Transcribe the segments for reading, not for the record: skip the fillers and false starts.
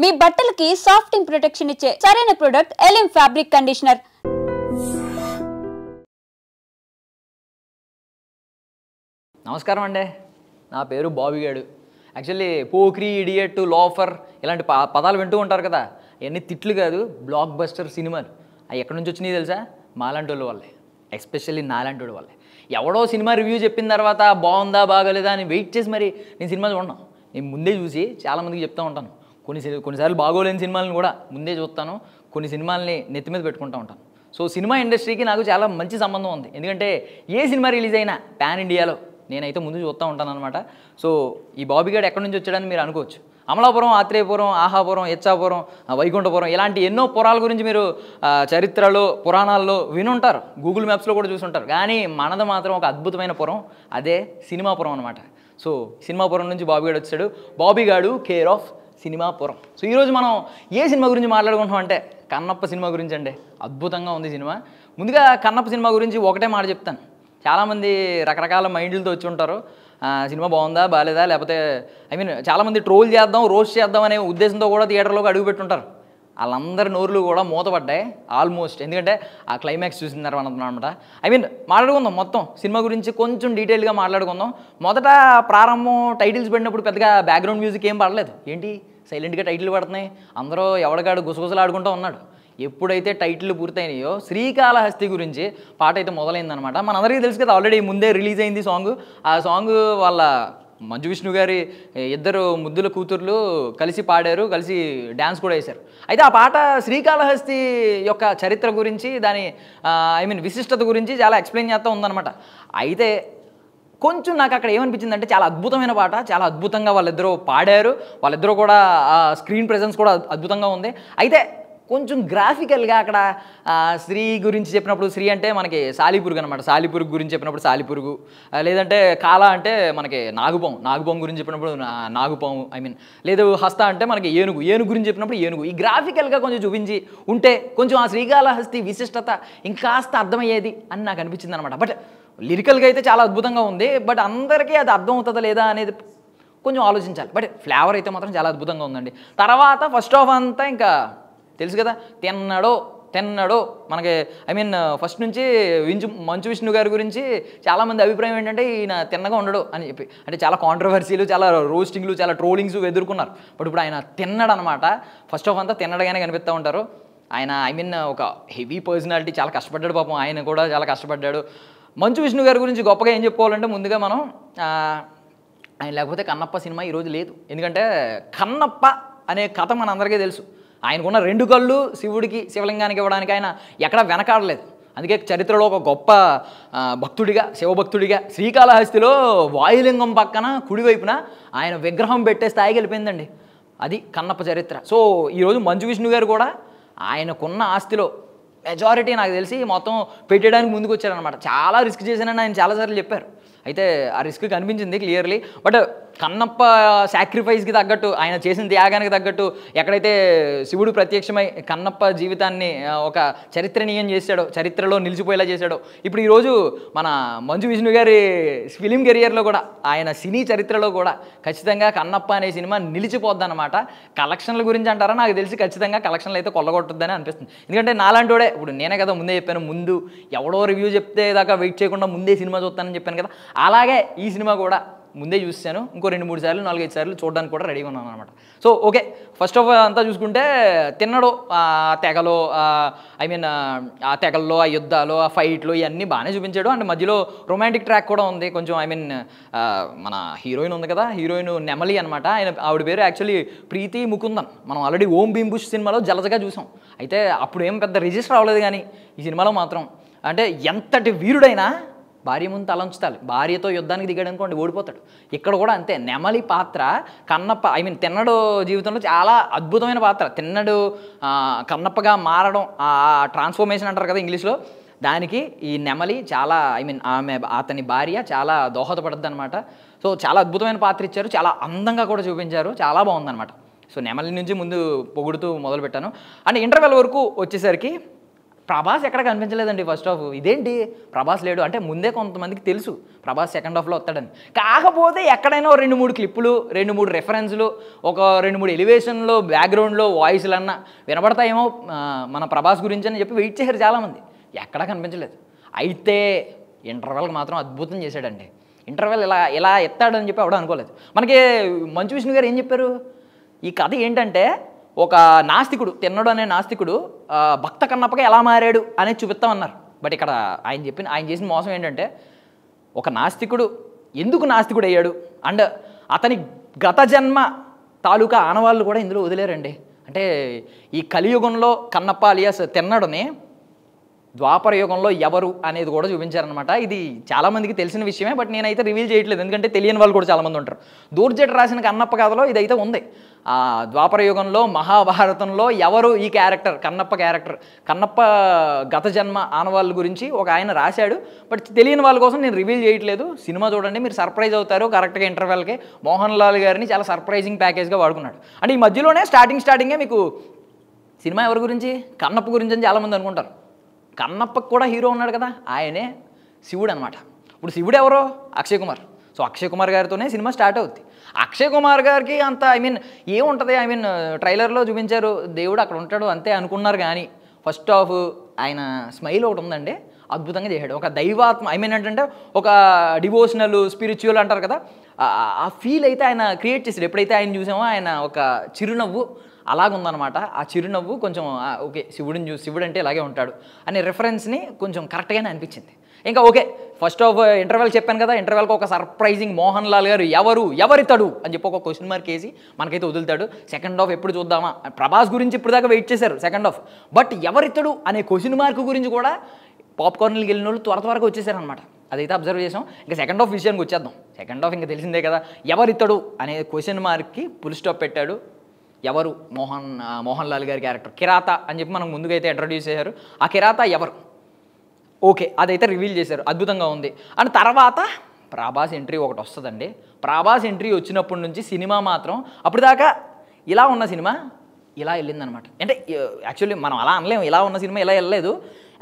మీ బట్టలకి సాఫ్టింగ్ ప్రొటెక్షన్ ఇచ్చే సరైన ప్రొడక్ట్ ఎలిమ్ ఫ్యాబ్రిక్ కండిషనర్. నమస్కారం అండి, నా పేరు బాబీ గాడు. యాక్చువల్లీ పోక్రీ, ఇడియట్, లోఫర్ ఇలాంటి పదాలు వింటూ ఉంటారు కదా. ఇవన్నీ తిట్లు కాదు, బ్లాక్ బస్టర్ సినిమాలు. అవి ఎక్కడి నుంచి వచ్చినాయి తెలుసా? మాలాంటి వాళ్ళ వల్లే, ఎస్పెషల్లీ నాలాంటి వాళ్ళ వల్లే. ఎవడో సినిమా రివ్యూ చెప్పిన తర్వాత బాగుందా బాగోలేదా అని వెయిట్ చేసి మరి నేను సినిమా చూడను. నేను ముందే చూసి చాలామందికి చెప్తూ ఉంటాను. కొన్నిసార్లు బాగోలేని సినిమాలను కూడా ముందే చూస్తాను. కొన్ని సినిమాలని నెత్తి మీద పెట్టుకుంటూ ఉంటాను. సో సినిమా ఇండస్ట్రీకి నాకు చాలా మంచి సంబంధం ఉంది. ఎందుకంటే ఏ సినిమా రిలీజ్ అయినా పాన్ ఇండియాలో నేనైతే ముందు చూస్తూ ఉంటాను అనమాట. సో ఈ బాబీ గాడు ఎక్కడి నుంచి వచ్చాడని మీరు అనుకోవచ్చు. అమలాపురం, ఆత్రేయపురం, ఆహాపురం, ఇచ్చాపురం, వైకుంఠపురం ఇలాంటి ఎన్నో పురాల గురించి మీరు చరిత్రలో, పురాణాల్లో వినుంటారు, గూగుల్ మ్యాప్స్లో కూడా చూసుంటారు. కానీ మనది మాత్రం ఒక అద్భుతమైన పురం, అదే సినిమాపురం అనమాట. సో సినిమాపురం నుంచి బాబీ గాడు వచ్చాడు. బాబీ గాడు కేర్ ఆఫ్ సినిమాపురం. సో ఈరోజు మనం ఏ సినిమా గురించి మాట్లాడుకుంటున్నాం అంటే కన్నప్ప సినిమా గురించి అండి. అద్భుతంగా ఉంది సినిమా. ముందుగా కన్నప్ప సినిమా గురించి ఒకటే మాట చెప్తాను. చాలామంది రకరకాల మైండ్లతో వచ్చి ఉంటారు. సినిమా బాగుందా బాగాలేదా, లేకపోతే చాలామంది ట్రోల్ చేద్దాం, రోస్ట్ చేద్దాం అనే ఉద్దేశంతో కూడా థియేటర్లోకి అడుగు పెట్టుంటారు. వాళ్ళందరి నోరులు కూడా మూతపడ్డాయి ఆల్మోస్ట్. ఎందుకంటే ఆ క్లైమాక్స్ చూసిన తర్వాత అనమాట. మాట్లాడుకుందాం మొత్తం సినిమా గురించి కొంచెం డీటెయిల్గా మాట్లాడుకుందాం. మొదట ప్రారంభం టైటిల్స్ పడినప్పుడు పెద్దగా బ్యాక్గ్రౌండ్ మ్యూజిక్ ఏం పడలేదు. ఏంటి సైలెంట్గా టైటిల్ పడుతున్నాయి, అందరూ ఎవడగాడు గుసగుసలు ఆడుకుంటూ ఉన్నాడు. ఎప్పుడైతే టైటిల్ పూర్తయినాయో శ్రీకాళహస్తి గురించి పాట అయితే మొదలైందనమాట. మనందరికీ తెలుసు కదా, ఆల్రెడీ ముందే రిలీజ్ అయింది సాంగ్. ఆ సాంగ్ వాళ్ళ మంచు విష్ణు గారి ఇద్దరు ముద్దుల కూతుర్లు కలిసి పాడారు, కలిసి డ్యాన్స్ కూడా వేశారు. అయితే ఆ పాట శ్రీకాళహస్తి యొక్క చరిత్ర గురించి, దాని విశిష్టత గురించి చాలా ఎక్స్ప్లెయిన్ చేస్తూ ఉందన్నమాట. అయితే కొంచెం నాకు అక్కడ ఏమనిపించిందంటే చాలా అద్భుతమైన పాట, చాలా అద్భుతంగా వాళ్ళిద్దరూ పాడారు. వాళ్ళిద్దరూ కూడా స్క్రీన్ ప్రెజెన్స్ కూడా అద్భుతంగా ఉంది. అయితే కొంచెం గ్రాఫికల్గా అక్కడ శ్రీ గురించి చెప్పినప్పుడు, శ్రీ అంటే మనకి అనమాట, సాలిపురుగు గురించి చెప్పినప్పుడు సాలిపురుగు, లేదంటే కాల అంటే మనకి నాగుపాము గురించి చెప్పినప్పుడు నాగుపాము, లేదు హస్త అంటే మనకి ఏనుగు గురించి చెప్పినప్పుడు ఏనుగు. ఈ గ్రాఫికల్గా కొంచెం చూపించి ఉంటే కొంచెం ఆ శ్రీకాళహస్తి విశిష్టత ఇంకాస్త అర్థమయ్యేది అని నాకు అనిపించింది అనమాట. బట్ లిరికల్గా అయితే చాలా అద్భుతంగా ఉంది. బట్ అందరికీ అది అర్థం అవుతుందా లేదా అనేది కొంచెం ఆలోచించాలి. బట్ ఫ్లేవర్ అయితే మాత్రం చాలా అద్భుతంగా ఉందండి. తర్వాత ఫస్ట్ హాఫ్ అంతా ఇంకా తెలుసు కదా, తెన్నడో మనకి ఫస్ట్ నుంచి మంచు విష్ణు గారి గురించి చాలామంది అభిప్రాయం ఏంటంటే ఈయన తిన్నగా ఉండడు అని చెప్పి. అంటే చాలా కాంట్రవర్సీలు, చాలా రోస్టింగ్లు, చాలా ట్రోలింగ్స్ ఎదుర్కొన్నారు. బట్ ఇప్పుడు ఆయన తిన్నడు అనమాట. ఫస్ట్ హాఫ్ అంతా తిన్నడగానే కనిపిస్తూ ఉంటారు. ఆయన ఒక హెవీ పర్సనాలిటీ, చాలా కష్టపడ్డాడు పాపం. ఆయన కూడా చాలా కష్టపడ్డాడు. మంచు విష్ణు గారి గురించి గొప్పగా ఏం చెప్పుకోవాలంటే ముందుగా మనం ఆయన లేకపోతే కన్నప్ప సినిమా ఈరోజు లేదు. ఎందుకంటే కన్నప్ప అనే కథ మనందరికీ తెలుసు. ఆయనకున్న 2 కళ్ళు శివుడికి, శివలింగానికి ఇవ్వడానికి ఆయన ఎక్కడా వెనకాడలేదు. అందుకే చరిత్రలో ఒక గొప్ప భక్తుడిగా, శివభక్తుడిగా శ్రీకాళహస్తిలో వాయులింగం పక్కన కుడివైపున ఆయన విగ్రహం పెట్టే స్థాయికి వెళ్ళిపోయిందండి. అది కన్నప్ప చరిత్ర. సో ఈరోజు మంచు విష్ణు గారు కూడా ఆయనకున్న ఆస్తిలో మెజారిటీ నాకు తెలిసి మొత్తం పెట్టడానికి ముందుకు వచ్చారనమాట. చాలా రిస్క్ చేశానని ఆయన చాలాసార్లు చెప్పారు. అయితే ఆ రిస్క్ కనిపించింది క్లియర్లీ. బట్ కన్నప్ప సాక్రిఫైస్కి తగ్గట్టు, ఆయన చేసిన త్యాగానికి తగ్గట్టు, ఎక్కడైతే శివుడు ప్రత్యక్షమై కన్నప్ప జీవితాన్ని ఒక చరిత్రనీయం చేశాడో, చరిత్రలో నిలిచిపోయేలా చేశాడో, ఇప్పుడు ఈరోజు మన మంచు విష్ణు గారి ఫిలిం కెరియర్లో కూడా, ఆయన సినీ చరిత్రలో కూడా ఖచ్చితంగా కన్నప్ప అనే సినిమా నిలిచిపోద్ది అనమాట. కలెక్షన్ల గురించి అంటారా, నాకు తెలిసి ఖచ్చితంగా కలెక్షన్లు అయితే కొల్లగొట్టొద్దని అనిపిస్తుంది. ఎందుకంటే నాలాంటి ఇప్పుడు నేనే కదా ముందే చెప్పాను, ముందు ఎవడో రివ్యూ చెప్తే దాకా వెయిట్ చేయకుండా ముందే సినిమా చూస్తానని చెప్పాను కదా, అలాగే ఈ సినిమా కూడా ముందే చూసాను. ఇంకో 2-3 సార్లు 4-5 సార్లు చూడడానికి కూడా రెడీగా ఉన్నాను అనమాట. సో ఓకే, ఫస్ట్ ఆఫ్ అంతా చూసుకుంటే తిన్నడో తెగలో ఆ తెగల్లో, ఆ యుద్ధాలు, ఆ ఫైట్లు ఇవన్నీ బాగానే చూపించాడు. అండ్ మధ్యలో రొమాంటిక్ ట్రాక్ కూడా ఉంది కొంచెం. మన హీరోయిన్ ఉంది కదా, హీరోయిన్ నెమలి అనమాట. ఆవిడ పేరు యాక్చువల్లీ ప్రీతి ముకుందన్. మనం ఆల్రెడీ ఓం భీమ్ బుష్ సినిమాలో జలజగా చూసాం. అయితే అప్పుడు ఏం పెద్ద రిజిస్టర్ అవ్వలేదు. కానీ ఈ సినిమాలో మాత్రం అంటే ఎంతటి వీరుడైనా భార్య ముందు తలంచుతాలి. భార్యతో యుద్ధానికి దిగాడు అనుకోండి ఓడిపోతాడు. ఇక్కడ కూడా అంతే. నెమలి పాత్ర కన్నప్ప తిన్నడు జీవితంలో చాలా అద్భుతమైన పాత్ర. తిన్నడు కన్నప్పగా మారడం, ఆ ట్రాన్స్ఫర్మేషన్ అంటారు కదా ఇంగ్లీష్లో, దానికి ఈ నెమలి చాలా అతని భార్య చాలా దోహదపడుద్ది అనమాట. సో చాలా అద్భుతమైన పాత్ర ఇచ్చారు, చాలా అందంగా కూడా చూపించారు, చాలా బాగుందన్నమాట. సో నెమలి నుంచి ముందు పొగుడుతూ మొదలుపెట్టాను. అండ్ ఇంటర్వెల్ వరకు వచ్చేసరికి ప్రభాస్ ఎక్కడ కనిపించలేదండి ఫస్ట్ హాఫ్. ఇదేంటి ప్రభాస్ లేడు అంటే ముందే కొంతమందికి తెలుసు ప్రభాస్ సెకండ్ హాఫ్లో వస్తాడని. కాకపోతే ఎక్కడైనా 2-3 క్లిప్పులు, 2-3 రెఫరెన్స్లు, ఒక 2-3 ఎలివేషన్లో బ్యాక్గ్రౌండ్లో వాయిస్లు అన్నా వినబడతాయేమో మన ప్రభాస్ గురించి అని చెప్పి వెయిట్ చేశారు చాలామంది. ఎక్కడా కనిపించలేదు. అయితే ఇంటర్వెల్కి మాత్రం అద్భుతం చేశాడండి. ఇంటర్వెల్ ఇలా ఎత్తాడని చెప్పి ఎవడో అనుకోలేదు. మనకి మంచు విష్ణు గారు ఏం చెప్పారు, ఈ కథ ఏంటంటే ఒక నాస్తికుడు, తిన్నడు అనే నాస్తికుడు భక్త కన్నప్పగా ఎలా మారాడు అనేది చూపిస్తామన్నారు. బట్ ఇక్కడ ఆయన చేసిన మోసం ఏంటంటే ఒక నాస్తికుడు ఎందుకు నాస్తికుడు అయ్యాడు అండ్ అతని గత జన్మ తాలూకా ఆనవాళ్ళు కూడా ఇందులో వదిలేరండి. అంటే ఈ కలియుగంలో కన్నప్ప అలియాస్ తిన్నడుని ద్వాపర యుగంలో ఎవరు అనేది కూడా చూపించారనమాట. ఇది చాలామందికి తెలిసిన విషయమే, బట్ నేనైతే రివీల్ చేయట్లేదు ఎందుకంటే తెలియని వాళ్ళు కూడా చాలామంది ఉంటారు. దూర్జట రాసిన కన్నప్ప కథలో ఇదైతే ఉంది. ద్వాపర యుగంలో మహాభారతంలో ఎవరు ఈ క్యారెక్టర్, కన్నప్ప గత జన్మ ఆనవాళ్ళ గురించి ఒక ఆయన రాశాడు. బట్ తెలియని వాళ్ళ కోసం నేను రివీల్ చేయట్లేదు. సినిమా చూడండి, మీరు సర్ప్రైజ్ అవుతారు. కరెక్ట్గా ఇంటర్వెల్కి మోహన్ లాల్ గారిని చాలా సర్ప్రైజింగ్ ప్యాకేజ్గా వాడుకున్నాడు. అంటే ఈ మధ్యలోనే స్టార్టింగే మీకు సినిమా ఎవరి గురించి, కన్నప్ప గురించి అని చాలామంది అనుకుంటారు. కన్నప్పకు కూడా హీరో ఉన్నాడు కదా, ఆయనే శివుడు అనమాట. ఇప్పుడు శివుడు ఎవరో అక్షయ్ కుమార్. సో అక్షయ్ కుమార్ గారితోనే సినిమా స్టార్ట్ అవుద్ది. అక్షయ్ కుమార్ గారికి అంత ఏముంటుంది, ట్రైలర్లో చూపించారు దేవుడు అక్కడ ఉంటాడు అంతే అనుకున్నారు. కానీ ఫస్ట్ హాఫ్ ఆయన స్మైల్ ఒకటి ఉందండి, అద్భుతంగా చేశాడు. ఒక దైవాత్మ ఏంటంటే ఒక డివోషనల్ స్పిరిచువల్ అంటారు కదా, ఆ ఫీల్ అయితే ఆయన క్రియేట్ చేశాడు. ఎప్పుడైతే ఆయన చూసామో ఆయన ఒక చిరునవ్వు అలాగుందనమాట. ఆ చిరునవ్వు కొంచెం ఓకే శివుడు అంటే ఇలాగే ఉంటాడు అనే రెఫరెన్స్ని కొంచెం కరెక్ట్గానే అనిపించింది. ఇంకా ఓకే ఫస్ట్ హాఫ్ ఇంటర్వెల్ చెప్పాను కదా, ఇంటర్వెల్కి ఒక సర్ప్రైజింగ్ మోహన్ లాల్ గారు ఎవరితడు అని చెప్పి ఒక క్వశ్చన్ మార్క్ వేసి మనకైతే వదులుతాడు. సెకండ్ హాఫ్ ఎప్పుడు చూద్దామా, ప్రభాస్ గురించి ఇప్పుడు దాకా వెయిట్ చేశారు సెకండ్ హాఫ్, బట్ ఎవరితడు అనే క్వశ్చన్ మార్క్ గురించి కూడా పాప్కార్న్కి వెళ్ళిన వాళ్ళు త్వరగా వచ్చేసారనమాట. అదైతే అబ్జర్వ్ చేసాం. ఇంకా సెకండ్ హాఫ్ విషయానికి వచ్చేద్దాం. సెకండ్ హాఫ్ ఇంకా తెలిసిందే కదా, ఎవరితడు అనే క్వశ్చన్ మార్క్కి ఫుల్ స్టాప్ పెట్టాడు. ఎవరు మోహన్ లాల్ గారి క్యారెక్టర్ కిరాత అని చెప్పి మనకు ముందుగా అయితే ఇంట్రడ్యూస్ చేశారు. ఆ కిరాత ఎవరు ఓకే అదైతే రివీల్ చేశారు, అద్భుతంగా ఉంది. అండ్ తర్వాత ప్రభాస్ ఎంట్రీ ఒకటి వస్తుందండి. ప్రభాస్ ఎంట్రీ వచ్చినప్పటి నుంచి సినిమా మాత్రం అప్పుడు దాకా ఇలా ఉన్న సినిమా ఇలా వెళ్ళిందనమాట. అంటే యాక్చువల్లీ మనం అలా అనలేము, ఇలా ఉన్న సినిమా ఇలా వెళ్ళలేదు.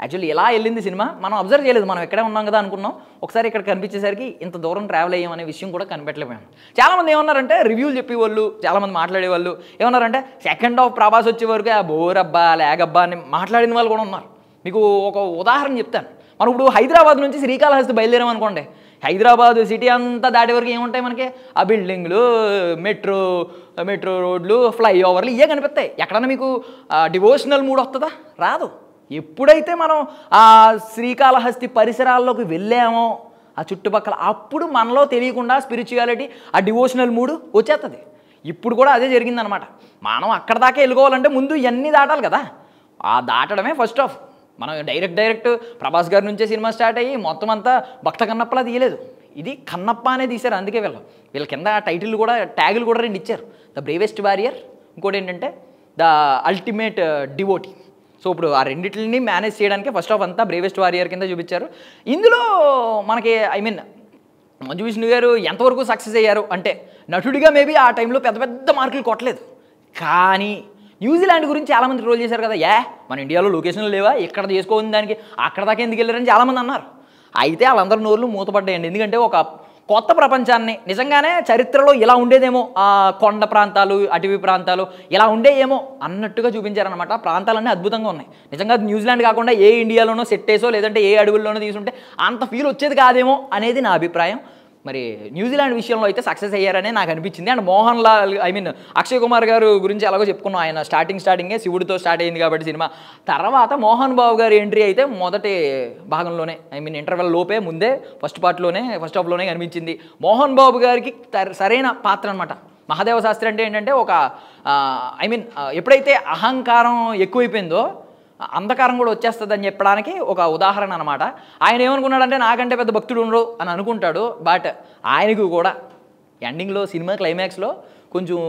యాక్చువల్లీ ఎలా వెళ్ళింది సినిమా మనం అబ్జర్వ్ చేయలేదు, మనం ఎక్కడే ఉన్నాం కదా అనుకున్నాం. ఒకసారి ఇక్కడ కనిపించేసరికి ఇంత దూరం ట్రావెల్ అయ్యామనే విషయం కూడా కనిపెట్టలేము. చాలామంది ఏమన్నారంటే రివ్యూలు చెప్పేవాళ్ళు, చాలామంది మాట్లాడేవాళ్ళు ఏమన్నారంటే సెకండ్ హాఫ్ ప్రభాస్ వచ్చే వరకు బోరబ్బా లేగబ్బా అని మాట్లాడిన వాళ్ళు కూడా ఉన్నారు. మీకు ఒక ఉదాహరణ చెప్తాను. మనం ఇప్పుడు హైదరాబాద్ నుంచి శ్రీకాళహస్తి బయలుదేరామనుకోండి, హైదరాబాద్ సిటీ అంతా దాటే వరకు ఏముంటాయి మనకి, ఆ బిల్డింగ్లు, మెట్రో రోడ్లు, ఫ్లైఓవర్లు ఇవే కనిపిస్తాయి. ఎక్కడన్నా మీకు డివోషనల్ మూడ్ వస్తుందా? రాదు. ఎప్పుడైతే మనం ఆ శ్రీకాళహస్తి పరిసరాల్లోకి వెళ్ళామో ఆ చుట్టుపక్కల, అప్పుడు మనలో తెలియకుండా స్పిరిచువాలిటీ, ఆ డివోషనల్ మూడ్ వచ్చేస్తుంది. ఇప్పుడు కూడా అదే జరిగిందనమాట. మనం అక్కడ దాకా వెళ్ళుకోవాలంటే ముందు ఇవన్నీ దాటాలి కదా, ఆ దాటడమే ఫస్ట్ హాఫ్. మనం డైరెక్ట్ ప్రభాస్ గారి నుంచే సినిమా స్టార్ట్ అయ్యి మొత్తం అంతా భక్త కన్నప్పలా తీయలేదు, ఇది కన్నప్ప అనే తీశారు. అందుకే వీళ్ళ కింద టైటిల్ కూడా ట్యాగులు కూడా 2 ఇచ్చారు, ద బ్రేవెస్ట్ వారియర్, ఇంకోటి ఏంటంటే ద అల్టిమేట్ డివోటీ. సో ఇప్పుడు ఆ రెండింటిని మేనేజ్ చేయడానికి ఫస్ట్ హాఫ్ అంతా బ్రేవెస్ట్ వారియర్ కింద చూపించారు. ఇందులో మనకి మంచు విష్ణు గారు ఎంతవరకు సక్సెస్ అయ్యారు అంటే నటుడిగా మేబీ ఆ టైంలో పెద్ద మార్కులు కొట్టలేదు. కానీ న్యూజిలాండ్ గురించి చాలామంది ట్రోల్ చేశారు కదా, మన ఇండియాలో లొకేషన్లు లేవా, ఇక్కడ చేసుకోని దానికి అక్కడ దాకా ఎందుకు వెళ్ళారని చాలామంది అన్నారు. అయితే వాళ్ళందరూ నోర్లు మూతపడ్డాయండి. ఎందుకంటే ఒక కొత్త ప్రపంచాన్ని నిజంగానే చరిత్రలో ఇలా ఉండేదేమో, ఆ కొండ ప్రాంతాలు, అటవీ ప్రాంతాలు ఇలా ఉండేయేమో అన్నట్టుగా చూపించారనమాట. ప్రాంతాలన్నీ అద్భుతంగా ఉన్నాయి. నిజంగా న్యూజిలాండ్ కాకుండా ఏ ఇండియాలోనో సెట్టేసో లేదంటే ఏ అడవుల్లోనో తీసుంటే అంత ఫీల్ వచ్చేది కాదేమో అనేది నా అభిప్రాయం. మరి న్యూజిలాండ్ విషయంలో అయితే సక్సెస్ అయ్యారనే నాకు అనిపించింది. అండ్ మోహన్ లాల్ అక్షయ్ కుమార్ గారు గురించి ఎలాగో చెప్పుకున్నాం, ఆయన స్టార్టింగే శివుడితో స్టార్ట్ అయింది కాబట్టి సినిమా. తర్వాత మోహన్ బాబు గారి ఎంట్రీ అయితే మొదటి భాగంలోనే ఇంటర్వెల్ లోపే ముందే ఫస్ట్ హాఫ్లోనే కనిపించింది. మోహన్ బాబు గారికి సరైన పాత్ర అనమాట. మహాదేవ శాస్త్రి అంటే ఏంటంటే ఒక ఎప్పుడైతే అహంకారం ఎక్కువైపోయిందో అంధకారం కూడా వచ్చేస్తుందని చెప్పడానికి ఒక ఉదాహరణ అనమాట. ఆయన ఏమనుకున్నాడంటే నాకంటే పెద్ద భక్తుడు ఉండరు అని అనుకుంటాడు, బట్ ఆయనకు కూడా ఎండింగ్లో సినిమా క్లైమాక్స్లో కొంచెం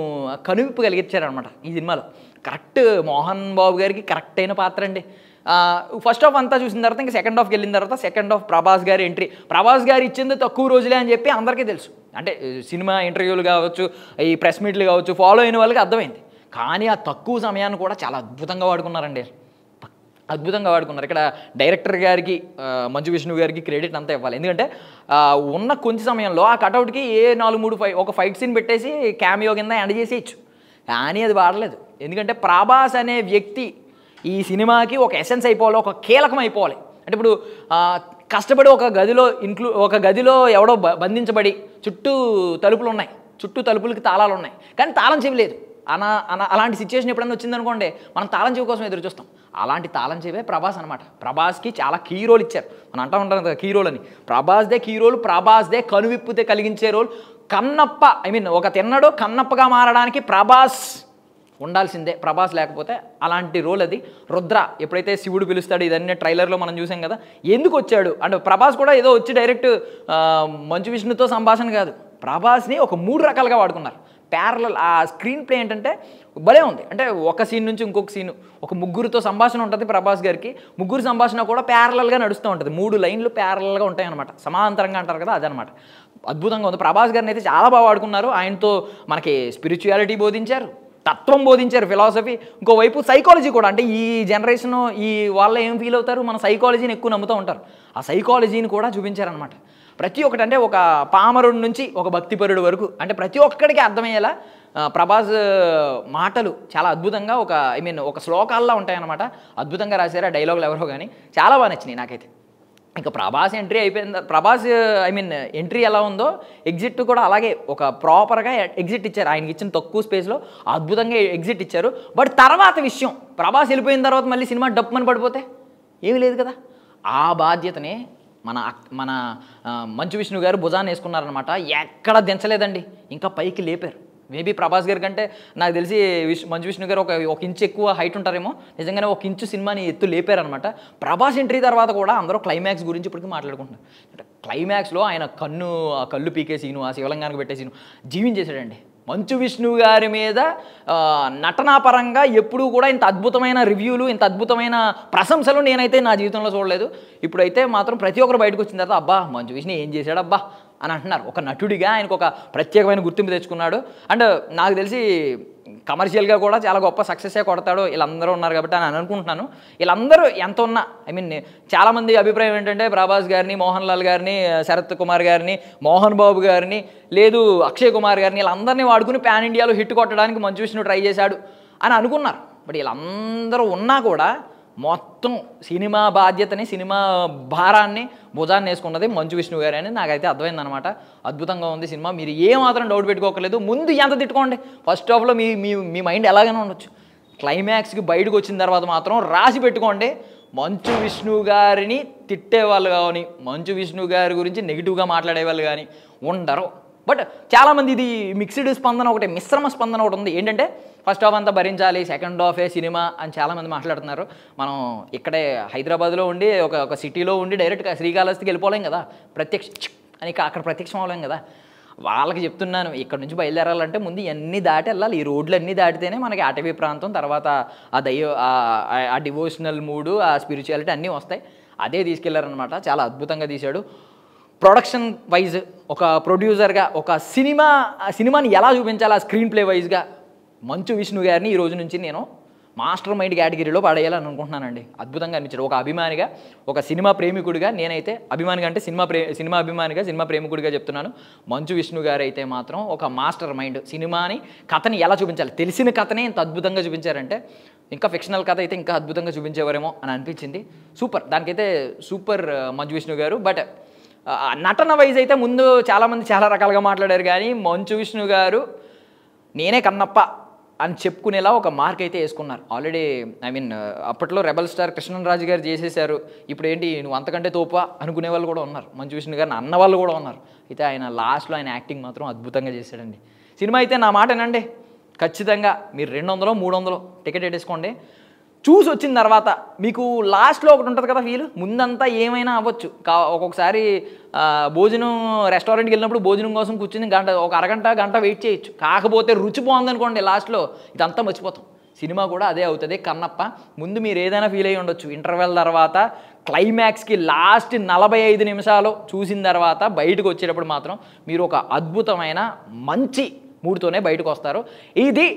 కనువిప్పు కలిగించారనమాట ఈ సినిమాలో. కరెక్ట్ మోహన్ బాబు గారికి కరెక్ట్ అయిన పాత్ర అండి. ఫస్ట్ హాఫ్ అంతా చూసిన తర్వాత ఇంకా సెకండ్ హాఫ్కి వెళ్ళిన తర్వాత సెకండ్ హాఫ్ ప్రభాస్ గారి ఎంట్రీ, ప్రభాస్ గారు ఇచ్చింది తక్కువ రోజులే అని చెప్పి అందరికీ తెలుసు. అంటే సినిమా ఇంటర్వ్యూలు కావచ్చు, ఈ ప్రెస్ మీట్లు కావచ్చు, ఫాలో అయిన వాళ్ళకి అర్థమైంది. కానీ ఆ తక్కువ సమయాన్ని కూడా చాలా అద్భుతంగా వాడుకున్నారండి. అద్భుతంగా వాడుకున్నారు. ఇక్కడ డైరెక్టర్ గారికి మంచు విష్ణు గారికి క్రెడిట్ అంతా ఇవ్వాలి. ఎందుకంటే ఉన్న కొంచెం సమయంలో ఆ కటౌట్కి ఏ 4-3 ఒక ఫైట్ సీన్ పెట్టేసి క్యామియో కింద ఎండ్ చేసేయచ్చు, కానీ అది వాడలేదు. ఎందుకంటే ప్రభాస్ అనే వ్యక్తి ఈ సినిమాకి ఒక ఎసెన్స్ అయిపోవాలి, ఒక కీలకం అయిపోవాలి. అంటే ఇప్పుడు కష్టపడి ఒక గదిలో ఎవడో బంధించబడి చుట్టూ తలుపులు ఉన్నాయి, చుట్టూ తలుపులకి తాళాలు ఉన్నాయి, కానీ తాళం చెవి లేదు. అలాంటి సిచ్యువేషన్ ఎప్పుడైనా వచ్చిందనుకోండి, మనం తాళం చెవి కోసం ఎదురు చూస్తాం. అలాంటి తాళం చెవే ప్రభాస్ అనమాట. ప్రభాస్కి చాలా కీ రోల్ ఇచ్చారు. మనం అంటూ ఉంటాం కదా కీ రోల్ అని. ప్రభాస్దే కీ రోల్, ప్రభాస్దే కనువిప్పుతే కలిగించే రోల్. కన్నప్ప ఒక తిన్నడు కన్నప్పగా మారడానికి ప్రభాస్ ఉండాల్సిందే. ప్రభాస్ లేకపోతే అలాంటి రోల్ అది. రుద్ర ఎప్పుడైతే శివుడు పిలుస్తాడు, ఇదన్నీ ట్రైలర్లో మనం చూసాం కదా. ఎందుకు వచ్చాడు అంటే ప్రభాస్ కూడా ఏదో వచ్చి డైరెక్ట్ మంచు విష్ణుతో సంభాషణ కాదు, ప్రభాస్ని ఒక 3 రకాలుగా వాడుకున్నారు. ప్యారలల్ ఆ స్క్రీన్ ప్లే ఏంటంటే భలే ఉంది. అంటే ఒక సీన్ నుంచి ఇంకొక సీను, ఒక ముగ్గురితో సంభాషణ ఉంటుంది ప్రభాస్ గారికి. ముగ్గురు సంభాషణ కూడా ప్యారలల్గా నడుస్తూ ఉంటుంది. 3 లైన్లు ప్యారలల్గా ఉంటాయి అనమాట, సమాంతరంగా అంటారు కదా, అదనమాట. అద్భుతంగా ఉంది. ప్రభాస్ గారిని అయితే చాలా బాగా వాడుకున్నారు. ఆయనతో మనకి స్పిరిచువాలిటీ బోధించారు, తత్వం బోధించారు, ఫిలాసఫీ. ఇంకోవైపు సైకాలజీ కూడా. అంటే ఈ జనరేషన్ ఈ వాళ్ళ ఏం ఫీల్ అవుతారు, మన సైకాలజీని ఎక్కువ నమ్ముతూ ఉంటారు. ఆ సైకాలజీని కూడా చూపించారనమాట. ప్రతి ఒక్కటి అంటే ఒక పామరుడి నుంచి ఒక భక్తిపరుడు వరకు అంటే ప్రతి ఒక్కడికి అర్థమయ్యేలా ప్రభాస్ మాటలు చాలా అద్భుతంగా ఒక శ్లోకాల్లో ఉంటాయన్నమాట. అద్భుతంగా రాశారు. ఆ డైలాగులు ఎవరో కానీ చాలా బాగా నచ్చినాయి నాకైతే. ఇంకా ప్రభాస్ ఎంట్రీ అయిపోయింది. ప్రభాస్ ఎంట్రీ ఎలా ఉందో ఎగ్జిట్ కూడా అలాగే ఒక ప్రాపర్గా ఎగ్జిట్ ఇచ్చారు. ఆయనకి ఇచ్చిన తక్కువ స్పేస్లో అద్భుతంగా ఎగ్జిట్ ఇచ్చారు. బట్ తర్వాత విషయం, ప్రభాస్ వెళ్ళిపోయిన తర్వాత మళ్ళీ సినిమా డప్పుమని పడిపోతే ఏమీ లేదు కదా. ఆ బాధ్యతనే మన మంచు విష్ణు గారు భుజాన్ని వేసుకున్నారనమాట. ఎక్కడ దించలేదండి, ఇంకా పైకి లేపారు. మేబీ ప్రభాస్ గారి కంటే నాకు తెలిసి మంచు విష్ణు గారు ఒక ఇంచు ఎక్కువ హైట్ ఉంటారేమో. నిజంగానే 1 ఇంచు సినిమాని ఎత్తు లేపారనమాట. ప్రభాస్ ఎంట్రీ తర్వాత కూడా అందరూ క్లైమాక్స్ గురించి ఇప్పటికీ మాట్లాడుకుంటున్నారు. అంటే క్లైమాక్స్లో ఆయన కళ్ళు పీకే సీను, ఆ శివలింగానికి పెట్టే సీను జీవించేశాడండి. మంచు విష్ణు గారి మీద నటనాపరంగా ఎప్పుడూ కూడా ఇంత అద్భుతమైన రివ్యూలు, ఇంత అద్భుతమైన ప్రశంసలు నేనైతే నా జీవితంలో చూడలేదు. ఇప్పుడైతే మాత్రం ప్రతి ఒక్కరు బయటకు వచ్చిన తర్వాత అబ్బా మంచు విష్ణు ఏం చేశాడు అబ్బా అని అంటున్నారు. ఒక నటుడిగా ఆయనకు ఒక ప్రత్యేకమైన గుర్తింపు తెచ్చుకున్నాడు. అండ్ నాకు తెలిసి కమర్షియల్గా కూడా చాలా గొప్ప సక్సెస్సే కొడతాడు. వీళ్ళందరూ ఉన్నారు కాబట్టి అని అనుకుంటున్నాను. వీళ్ళందరూ ఎంత ఉన్నా చాలామంది అభిప్రాయం ఏంటంటే ప్రభాస్ గారిని, మోహన్ లాల్ గారిని, శరత్ కుమార్ గారిని, మోహన్ బాబు గారిని, లేదు అక్షయ్ కుమార్ గారిని, వీళ్ళందరినీ వాడుకుని ప్యాన్ ఇండియాలో హిట్ కొట్టడానికి మంచు విష్ణు ట్రై చేశాడు అని అనుకున్నారు. బట్ వీళ్ళందరూ ఉన్నా కూడా మొత్తం సినిమా బాధ్యతని, సినిమా భారాన్ని భుజాన్ని వేసుకున్నది మంచు విష్ణు గారు అని నాకైతే అర్థమైందనమాట. అద్భుతంగా ఉంది సినిమా. మీరు ఏమాత్రం డౌట్ పెట్టుకోకలేదు. ముందు ఎంత తిట్టుకోండి, ఫస్ట్ హాఫ్లో మీ మైండ్ ఎలాగైనా ఉండొచ్చు. క్లైమాక్స్కి బయటకు వచ్చిన తర్వాత మాత్రం రాసి పెట్టుకోండి, మంచు విష్ణు గారిని తిట్టేవాళ్ళు కానీ, మంచు విష్ణు గారి గురించి నెగిటివ్గా మాట్లాడేవాళ్ళు కానీ ఉండరు. బట్ చాలామంది ఇది మిక్స్డ్ స్పందన, ఒకటి మిశ్రమ స్పందన ఒకటి ఉంది. ఏంటంటే ఫస్ట్ హాఫ్ అంతా భరించాలి, సెకండ్ హాఫే సినిమా అని చాలామంది మాట్లాడుతున్నారు. మనం ఇక్కడే హైదరాబాద్లో ఉండి ఒక సిటీలో ఉండి డైరెక్ట్గా శ్రీకాళహస్తికి వెళ్ళిపోలేం కదా, అని అక్కడ ప్రత్యక్షం అవ్వలేం కదా. వాళ్ళకి చెప్తున్నాను, ఇక్కడ నుంచి బయలుదేరాలంటే ముందు ఇవన్నీ దాటి వెళ్ళాలి. ఈ రోడ్లు అన్నీ దాటితేనే మనకి అటవీ ప్రాంతం, తర్వాత ఆ డివోషనల్ మూడు, ఆ స్పిరిచువాలిటీ అన్నీ వస్తాయి. అదే తీసుకెళ్లారనమాట. చాలా అద్భుతంగా తీశాడు. ప్రొడక్షన్ వైజ్ ఒక ప్రొడ్యూసర్గా ఒక సినిమాని ఎలా చూపించాలి ఆ స్క్రీన్ ప్లే వైజ్గా మంచు విష్ణు గారిని ఈ రోజు నుంచి నేను మాస్టర్ మైండ్ కేటగిరీలో పడేయాలని అనుకుంటున్నానండి. అద్భుతంగా అనిపించాడు. ఒక అభిమానిగా, ఒక సినిమా ప్రేమికుడిగా, నేనైతే అభిమానిగా అంటే సినిమా అభిమానిగా, సినిమా ప్రేమికుడిగా చెప్తున్నాను. మంచు విష్ణు గారు అయితే మాత్రం ఒక మాస్టర్ మైండ్. సినిమాని కథని ఎలా చూపించాలి, తెలిసిన కథనే ఇంత అద్భుతంగా చూపించారంటే ఇంకా ఫిక్షనల్ కథ అయితే ఇంకా అద్భుతంగా చూపించేవారేమో అని అనిపించింది. సూపర్, దానికైతే సూపర్ మంచు విష్ణు గారు. బట్ నటన వైజ్ అయితే ముందు చాలామంది చాలా రకాలుగా మాట్లాడారు, కానీ మంచు విష్ణు గారు నేనే కన్నప్ప అని చెప్పుకునేలా ఒక మార్క్ అయితే వేసుకున్నారు. ఆల్రెడీ అప్పట్లో రెబల్ స్టార్ కృష్ణరాజు గారు చేసేసారు. ఇప్పుడు ఏంటి నువ్వు అంతకంటే తోపా అనుకునే వాళ్ళు కూడా ఉన్నారు, మంచు విష్ణు గారిని అన్న వాళ్ళు కూడా ఉన్నారు. అయితే ఆయన లాస్ట్లో ఆయన యాక్టింగ్ మాత్రం అద్భుతంగా చేశాడండి. సినిమా అయితే నా మాట ఏనండి, ఖచ్చితంగా మీరు 200, 300 టికెట్ వేసుకోండి. చూసి వచ్చిన తర్వాత మీకు లాస్ట్లో ఒకటి ఉంటుంది కదా ఫీల్, ముందంతా ఏమైనా అవ్వచ్చు. ఒక్కొక్కసారి భోజనం రెస్టారెంట్కి వెళ్ళినప్పుడు భోజనం కోసం కూర్చుని ఒక గంట వెయిట్ చేయొచ్చు. కాకపోతే రుచి బాగుందనుకోండి లాస్ట్లో ఇదంతా మర్చిపోతాం. సినిమా కూడా అదే అవుతుంది. కన్నప్ప ముందు మీరు ఏదైనా ఫీల్ అయ్యి ఉండొచ్చు, ఇంటర్వెల్ తర్వాత క్లైమాక్స్కి లాస్ట్ 45 నిమిషాలు చూసిన తర్వాత బయటకు వచ్చేటప్పుడు మాత్రం మీరు ఒక అద్భుతమైన మంచి మూడ్తోనే బయటకు వస్తారు. ఇది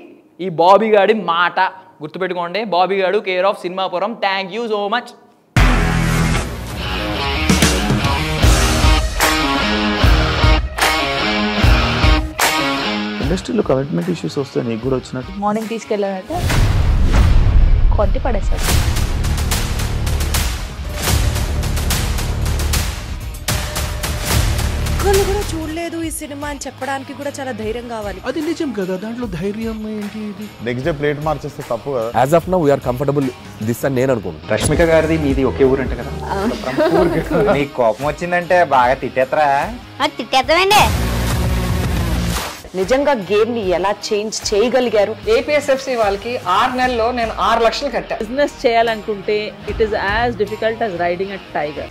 ఈ బాబీ గాడి మాట. గుర్తుపెట్టుకోండి, బాబీ గాడు, care of Cinemapuram. Thank you so much. ఇండస్ట్రీలో కమిట్మెంట్ ఇష్యూస్ వస్తే నీకు కూడా వచ్చినట్టు? మార్నింగ్ తీసుకెళ్ళానంటే కొట్టి పడేసాడు. ఒక్కళ్ళు కూడా చూడలేదు ఈ సినిమా అని చెప్పడానికి కూడా చాలా ధైర్యం కావాలి. అది నిజం కదా, దాంట్లో ధైర్యం ఏంటి? ఇది నెక్స్ట్ డే ప్లేట్ మార్చేస్తే తప్పు కదా. As of now we are comfortable this అని నేను అనుకుంటున్నాను. రష్మిక గారిది మీది ఒకే ఊరు అంటే కదా? నీకు కోపం వచ్చిందంటే బాగా తిట్టేత్తరా? తిట్టేద్దామండి. నిజంగా గేమ్ ని ఎలా చేంజ్ చేయగలిగారు? ఏపీఎస్ఎఫ్సి వాళ్ళకి 6 నెలల్లో నేను 6 లక్షలు కట్టా. బిజినెస్ చేయాలనుకుంటే it is as difficult as riding a tiger.